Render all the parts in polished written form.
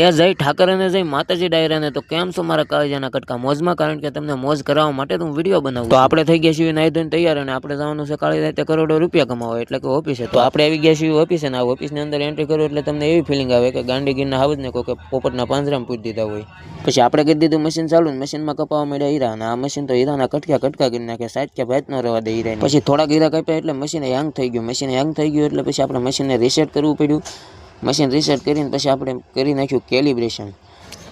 એ જય ઠાકર અને જય માતાજી ડાયરાને તો કેમ છો મારા કાળજાના કટકા મોજમાં, કારણ કે તમને મોજ કરાવવા માટે હું વિડીયો બનાવું. તો આપણે થઈ ગયા છીએ નાઈ ધોઈને તૈયાર અને આપણે જવાનું છે કાળી રાતે કરોડો રૂપિયા કમાવા, એટલે કે ઓફિસે. તો આપણે આવી ગયા છીએ ઓફિસે ને આ ઓફિસની અંદર એન્ટ્રી કરો એટલે તમને એવી ફિલિંગ આવે કે ગાંડીગીરના હાવજ ને કોઈ પોપટના પાંજરામાં પૂરી દીધા હોય. પછી આપણે કરી દીધું મશીન ચાલુ ને મશીનમાં કપાવા મળ્યા હીરા, અને આ મશીન તો હીરાના કટકા કરી નાખે, સાઈડ કે ભાત ન રહેવા દે હીરા. પછી થોડાક હીરા કાપ્યા એટલે મશીન હેંગ થઈ ગયું. મશીન હેંગ થઈ ગયું એટલે પછી આપણે મશીનને રીસેટ કરવું પડ્યું. મશીન રીસેટ કરીને પછી આપણે કરી નાખ્યું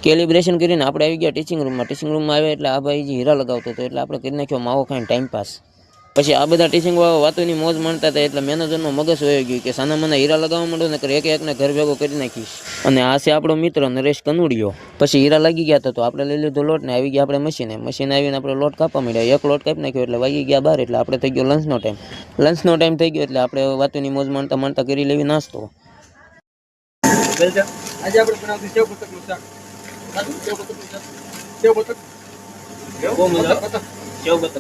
કેલિબ્રેશન કરીને આપણે આવી ગયા ટીચિંગ રૂમમાં આવ્યા એટલે આ ભાઈ હીરા લગાવતો હતો એટલે આપણે કરી નાખ્યો માવો ખાઈને ટાઈમ પાસ. પછી આ બધા ટીચિંગ વાળા વાતોની મોજ માણતા હતા એટલે મેનેજરનો મગજ વયો ગયું કે સાના મને હીરા લગાવવા માંડો ને એક એકને ઘર ભેગો કરી નાખીશ. અને આ છે આપણો મિત્ર નરેશ કનુડિયો. પછી હીરા લાગી ગયા તો આપણે લઈ લીધો લોટ ને આવી ગયા આપણે મશીન આવીને આપણે લોટ કાપવા માંડ્યા. એક લોટ કાપી નાખ્યો એટલે વાગી ગયા 12 એટલે આપણે થઈ ગયો લંચનો ટાઈમ થઈ ગયો એટલે આપણે વાતોની મોજ માણતા કરી લેવી નાસ્તો. આજે આપણે બનાવશું સેવ બતકનું શાક. સેવ બતક બહુ મજા આવે. સેવ બતક.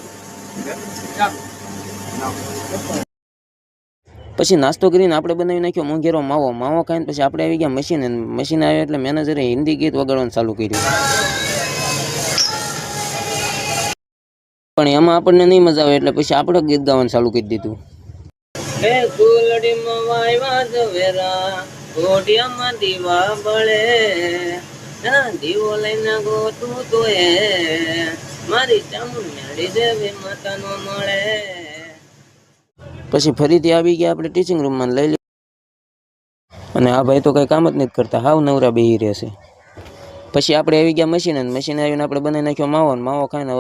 પછી નાસ્તો કરીને આપણે બનાવી નાખ્યો મોંઘેરો માવો ખાઈને પછી આપણે આવી ગયા મશીન આવ્યો એટલે મેનેજરે હિન્દી ગીત વગાડવાનું ચાલુ કર્યું. પણ એમાં આપણને નહીં મજા આવે એટલે પછી આપણે ગીત ગાવાનું ચાલુ કરી દીધું. કોડિયામાં દીવા બળે દીવો લઈને ગોતું તો મારી ચામુંડી દેવી માતાનો મળે. પછી ફરીથી આવી ગયા આપણે ટીચિંગ રૂમમાં લઈ લીધું અને આ ભાઈ તો કઈ કામ જ નથી કરતા, હાવ નવરા બેહી રહેશે. પછી આપણે આવી ગયા મશીન આવીને આપણે બનાવી નાખ્યો માવો ખાઈને